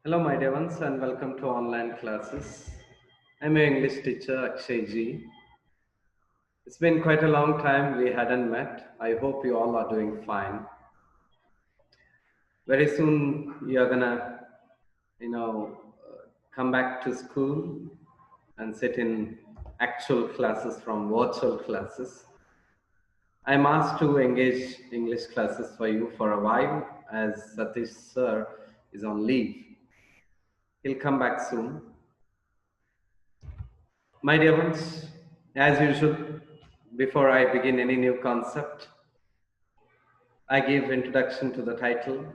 Hello, my dear ones, and welcome to online classes. I'm your English teacher, Akshay Ji. It's been quite a long time we hadn't met. I hope you all are doing fine. Very soon you're gonna, come back to school and sit in actual classes from virtual classes. I'm asked to engage English classes for you for a while as Satish sir is on leave. He'll come back soon. My dear ones, as usual, before I begin any new concept, I give introduction to the title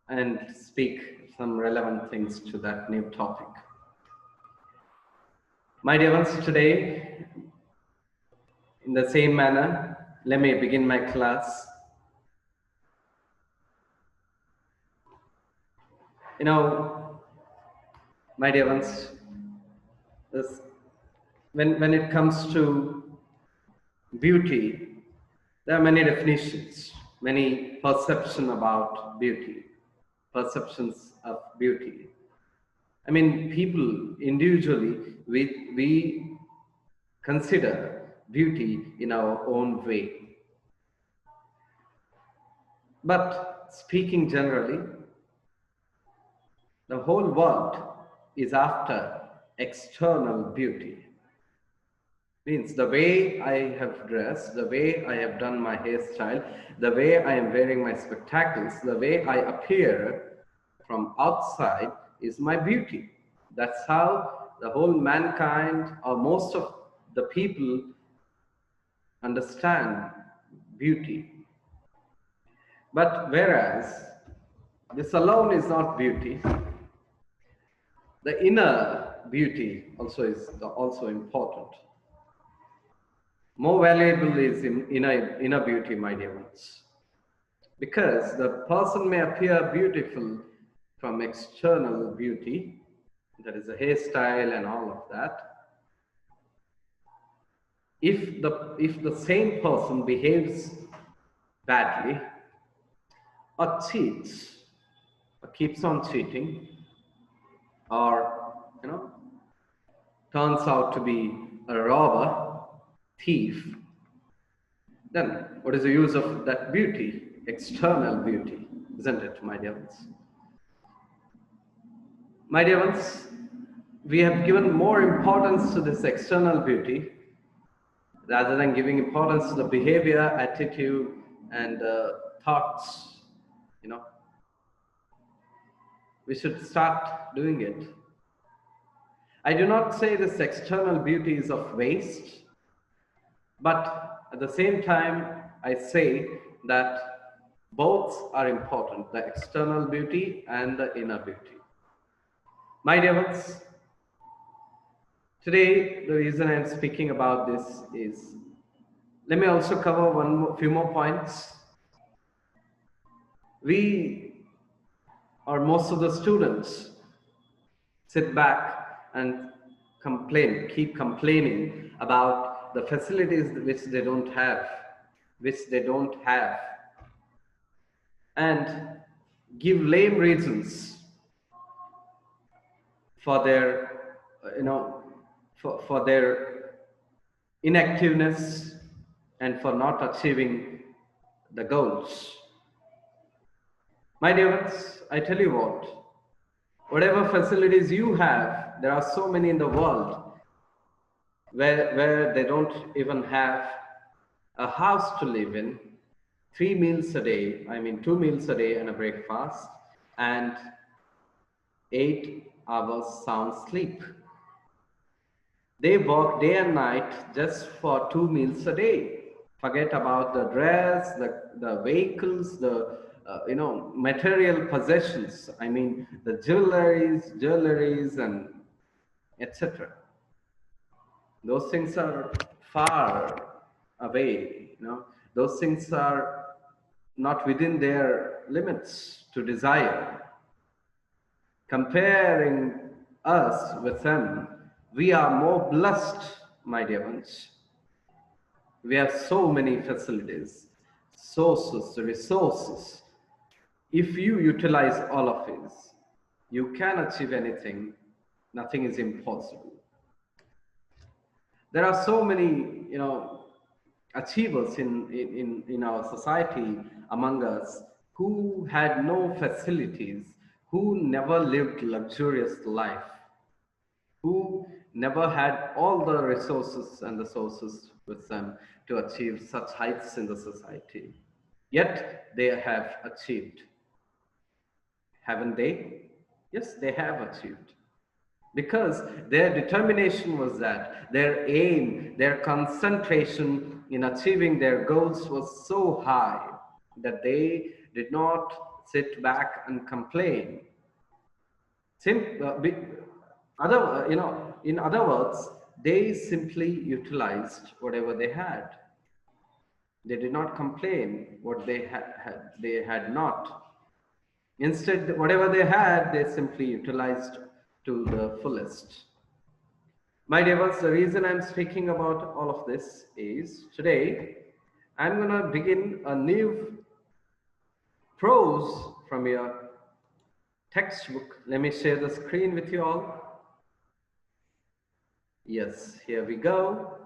and speak some relevant things to that new topic. My dear ones, today, in the same manner, let me begin my class. My dear ones, when it comes to beauty, there are many definitions, many perceptions about beauty, perceptions of beauty. I mean, people individually, we consider beauty in our own way. But speaking generally, the whole world is after external beauty. Means the way I have dressed, the way I have done my hairstyle, the way I am wearing my spectacles, the way I appear from outside is my beauty. That's how the whole mankind or most of the people understand beauty. But whereas this alone is not beauty, the inner beauty also is also important. More valuable is inner beauty, my dear ones, because the person may appear beautiful from external beauty, that is a hairstyle and all of that. If the same person behaves badly or cheats or keeps on cheating or turns out to be a robber, thief, then what is the use of that beauty? External beauty, isn't it, my dear ones? My dear ones, we have given more importance to this external beauty rather than giving importance to the behavior, attitude, and thoughts. We should start doing it. I do not say this external beauty is of waste, but at the same time, I say that both are important, the external beauty and the inner beauty. My dear ones, today the reason I'm speaking about this is, let me also cover few more points. We, or most of the students, sit back and keep complaining about the facilities which they don't have, and give lame reasons for their, for their inactiveness and for not achieving the goals. My dear ones, I tell you what, whatever facilities you have, there are so many in the world where they don't even have a house to live in, 3 meals a day, 2 meals a day and a breakfast, and 8 hours sound sleep. They work day and night just for 2 meals a day. Forget about the dress, the vehicles, the material possessions. The jewelries and etc. Those things are far away. Those things are not within their limits to desire. Comparing us with them, we are more blessed, my dear ones. We have so many facilities, resources. If you utilize all of you can achieve anything. Nothing is impossible. There are so many, achievers in our society among us who had no facilities, who never lived luxurious life, who never had all the resources and the sources with them to achieve such heights in the society. Yet they have achieved, haven't they? Yes, they have achieved. Because their determination was that, their aim, their concentration in achieving their goals was so high that they did not sit back and complain. In other words, they simply utilized whatever they had. They did not complain what they had not. Instead, whatever they had, they simply utilized to the fullest. My dear ones, the reason I'm speaking about all of this is today I'm going to begin a new prose from your textbook. Let me share the screen with you all. Yes, here we go.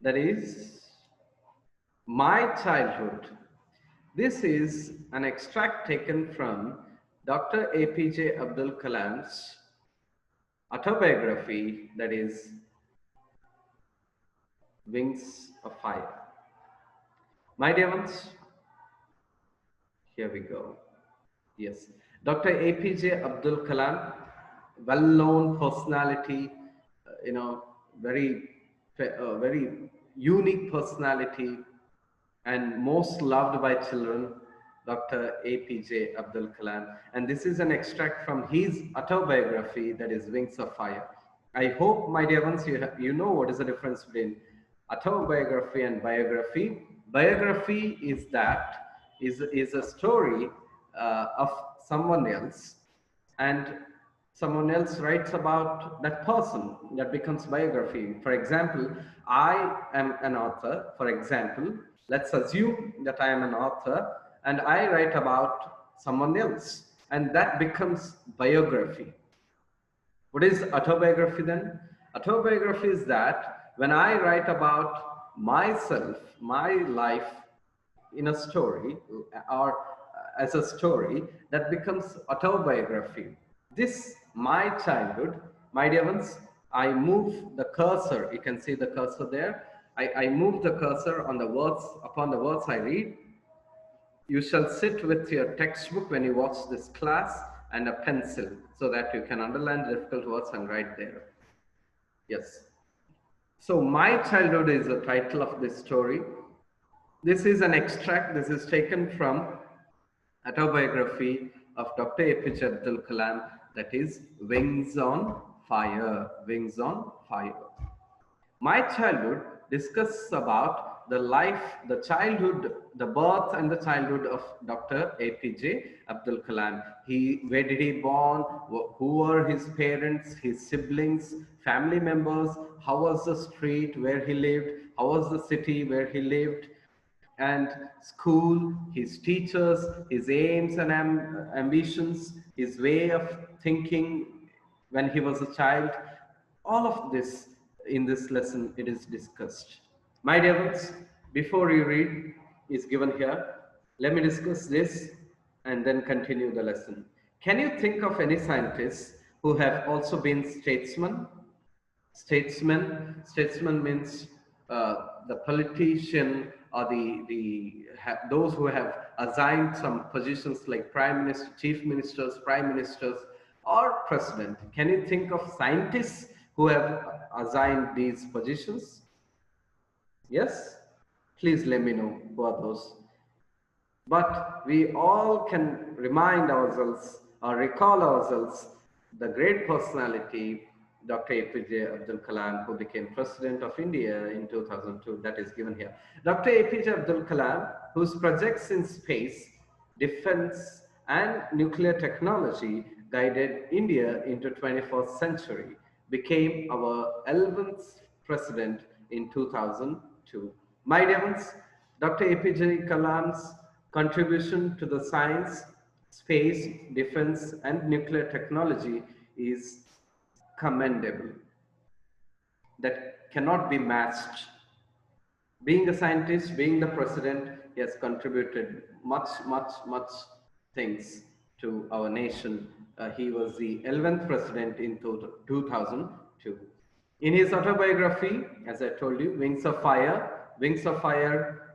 That is My Childhood. This is an extract taken from Dr. APJ Abdul Kalam's autobiography, that is Wings of Fire. My dear ones, here we go. Yes, Dr. APJ Abdul Kalam, well-known personality, very, very unique personality, and most loved by children, Dr. APJ Abdul Kalam. And this is an extract from his autobiography, that is Wings of Fire. I hope, my dear ones, you know what is the difference between autobiography and biography. Biography is a story of someone else, and someone else writes about that person. That becomes biography. For example, I am an author. For example, let's assume that I am an author and I write about someone else, and that becomes biography. What is autobiography then? Autobiography is that when I write about myself, my life in a story, or as a story, that becomes autobiography. This, my childhood, my dear ones, I move the cursor. You can see the cursor there. I move the cursor on the words, upon the words I read. You shall sit with your textbook when you watch this class and a pencil so that you can underline the difficult words and write there. Yes. So My Childhood is the title of this story. This is an extract. This is taken from autobiography of Dr. APJ Abdul Kalam, that is Wings on Fire. Wings on Fire. My Childhood discusses about the life, the childhood, the birth and the childhood of Dr. APJ Abdul Kalam. Where did he born? Who were his parents, his siblings, family members? How was the street where he lived? How was the city where he lived? And school, his teachers, his aims and ambitions, his way of thinking when he was a child. All of this in this lesson, it is discussed. My dear ones, before you read is given here, let me discuss this and then continue the lesson. Can you think of any scientists who have also been statesmen? Statesman means the politician, or those who have assigned some positions like prime minister, chief ministers, prime ministers, or president. Can you think of scientists who have assigned these positions? Yes? Please let me know who are those. But we all can remind ourselves or recall ourselves the great personality, Dr. APJ Abdul Kalam, who became President of India in 2002, that is given here. Dr. APJ Abdul Kalam, whose projects in space, defense, and nuclear technology guided India into 21st century, became our 11th President in 2002. My dear ones, Dr. APJ Kalam's contribution to the science, space, defense, and nuclear technology is commendable, that cannot be matched. Being a scientist, being the president, he has contributed much things to our nation. He was the 11th president in 2002. In his autobiography, as I told you, Wings of Fire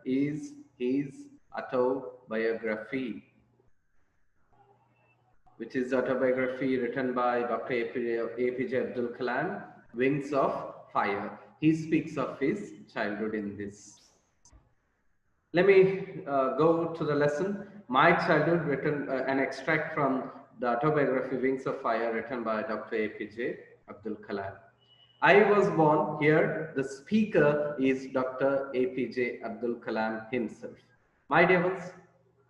is his autobiography, which is autobiography written by Dr. APJ Abdul Kalam, Wings of Fire. He speaks of his childhood in this. Let me go to the lesson. My childhood, written an extract from the autobiography Wings of Fire, written by Dr. APJ Abdul Kalam. I was born here. The speaker is Dr. APJ Abdul Kalam himself. My dear ones,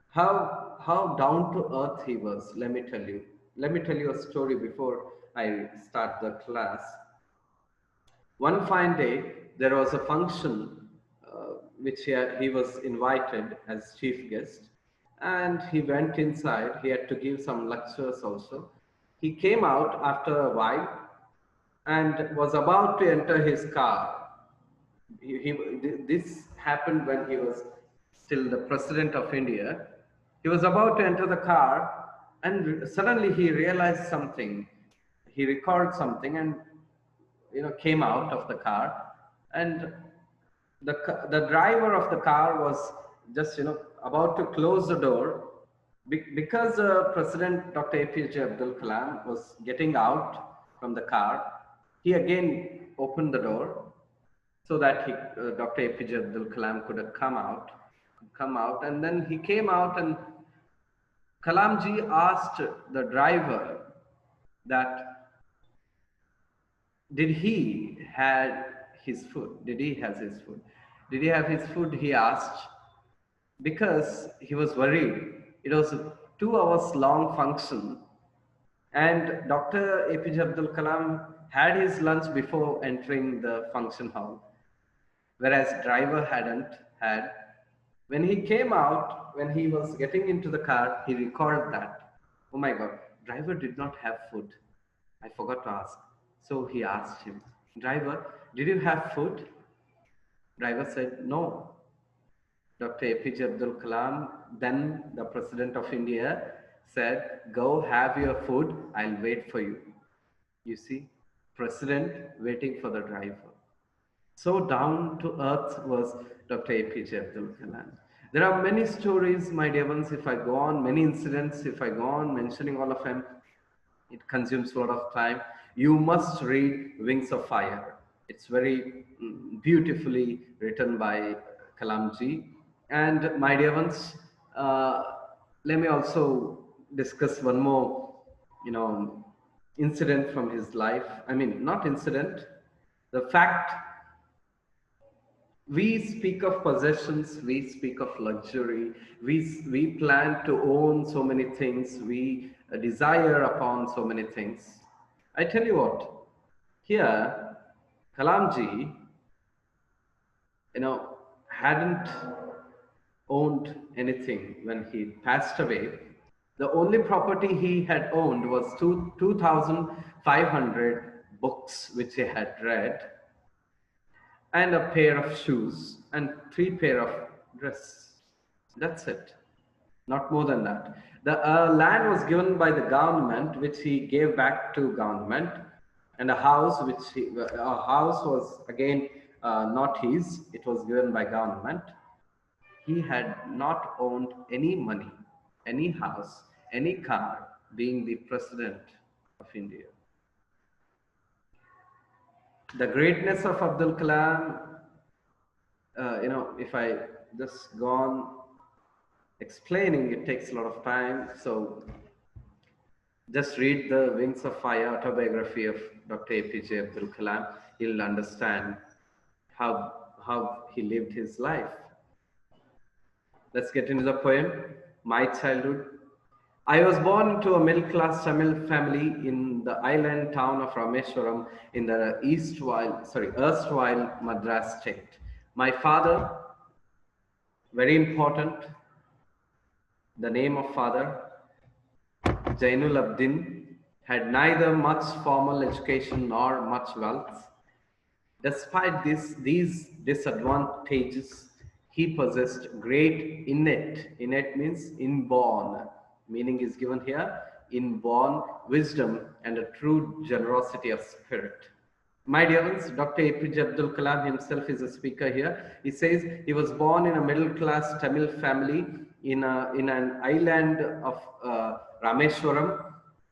how down to earth he was. Let me tell you. Let me tell you a story before I start the class. One fine day, there was a function which he was invited as chief guest, and he went inside. He had to give some lectures also. He came out after a while and was about to enter his car. This happened when he was still the president of India. He was about to enter the car, and suddenly he realized something. He recalled something, and came out of the car, and the driver of the car was just about to close the door, because President Dr. APJ Abdul Kalam was getting out from the car. He again opened the door so that Dr. APJ Abdul Kalam could have come out, and then he came out, and Kalamji asked the driver that did he had his food? Did he have his food? Did he have his food? He asked, because he was worried. It was a 2 hours long function, and Dr. APJ Abdul Kalam had his lunch before entering the function hall, whereas driver hadn't had. When he came out, when he was getting into the car, he recalled that, oh my God, driver did not have food. I forgot to ask. So he asked him, driver, did you have food? Driver said, no. Dr. APJ Abdul Kalam, then the President of India, said, go have your food, I'll wait for you. You see, President waiting for the driver. So down to earth was Dr. APJ Abdul Kalam. There are many stories, my dear ones, if I go on, many incidents, if I go on mentioning all of them, it consumes a lot of time. You must read Wings of Fire. It's very beautifully written by Kalamji. And my dear ones, let me also discuss one more, incident from his life. I mean, not incident, the fact. We speak of possessions, we speak of luxury, we plan to own so many things, we desire upon so many things. I tell you what, here, Kalamji, hadn't owned anything when he passed away. The only property he had owned was 2,500 books which he had read, and a pair of shoes and 3 pair of dress. That's it. Not more than that. The land was given by the government, which he gave back to government, and a house was again not his. It was given by government. He had not owned any money, any house, any car, being the president of India. The greatness of Abdul Kalam, if I just go on explaining, it takes a lot of time. So just read the Wings of Fire autobiography of Dr. APJ Abdul Kalam. You'll understand how he lived his life. Let's get into the poem, My Childhood. I was born into a middle-class Tamil family in the island town of Rameshwaram in the erstwhile Madras state. My father, very important, the name of father, Jainul Abdin had neither much formal education nor much wealth. Despite these disadvantages, he possessed great innate means inborn, meaning is given here, inborn wisdom and a true generosity of spirit. My dear ones, Dr. APJ Abdul Kalam himself is a speaker here. He says he was born in a middle class Tamil family in an island of Rameshwaram,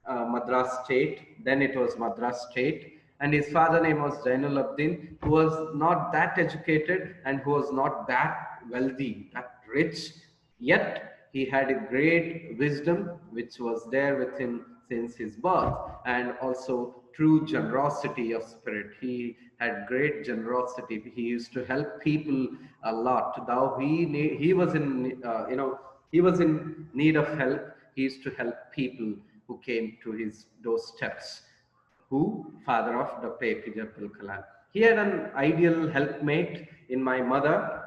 Madras state. Then it was Madras state. And his father name was Jainul Abdin, who was not that educated and who was not that wealthy, that rich. Yet he had a great wisdom which was there with him since his birth, and also true generosity of spirit. He had great generosity. He used to help people a lot. Though he was in he was in need of help, he used to help people who came to his doorsteps. Who? Father of Dr. APJ Abdul Kalam. He had an ideal helpmate in my mother,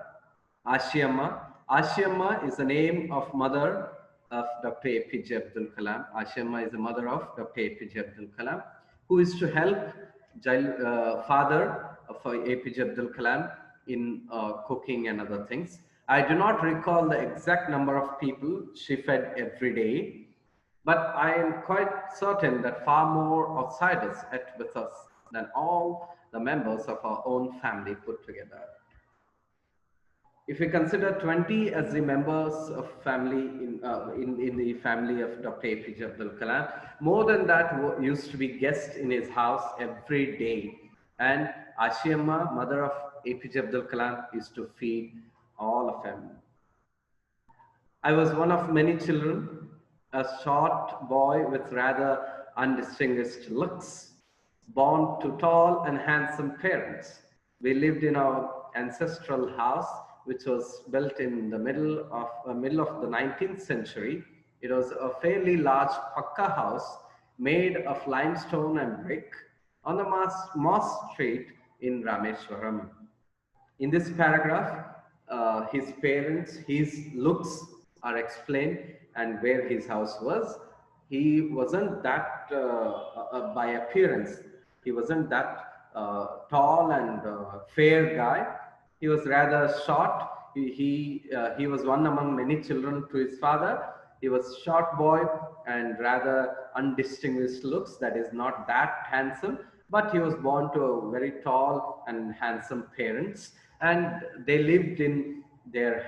Ashiamma. Ashiamma is the name of mother of Dr. APJ Abdul Kalam. Ashiamma is the mother of Dr. APJ Abdul Kalam, who is to help father of APJ Abdul Kalam in cooking and other things. I do not recall the exact number of people she fed every day, but I am quite certain that far more outsiders ate with us than all the members of our own family put together. If we consider 20 as the members of family in the family of Dr. APJ Abdul Kalam, more than that used to be guests in his house every day. And Ashiamma, mother of APJ Abdul Kalam, used to feed all of them. I was one of many children, a short boy with rather undistinguished looks, born to tall and handsome parents. We lived in our ancestral house, which was built in the middle of the 19th century. It was a fairly large pakka house made of limestone and brick on the Moss Street in Rameshwaram. In this paragraph, his parents, his looks are explained and where his house was. He wasn't that, by appearance, he wasn't that tall and fair guy. He was rather short. He was one among many children to his father. He was short boy and rather undistinguished looks, that is not that handsome, but he was born to a very tall and handsome parents, and they lived in their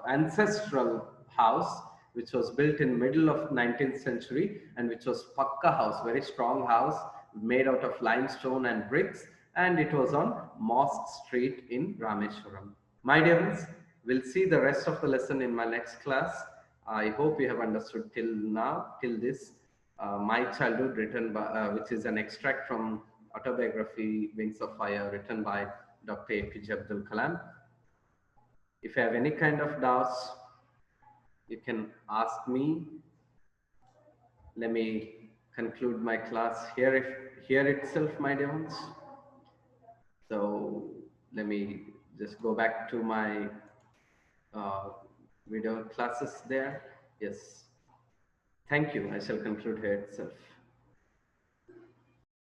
ancestral house, which was built in middle of 19th century and which was pakka house, very strong house made out of limestone and bricks, and it was on Mosque Street in Rameshwaram. My dear ones, we'll see the rest of the lesson in my next class. I hope you have understood till now, till this. My Childhood, written by, which is an extract from autobiography Wings of Fire, written by Dr. APJ Abdul Kalam. If you have any kind of doubts, you can ask me. Let me conclude my class here itself, my dear ones. So let me just go back to my video classes there. Yes. Thank you. I shall conclude here itself.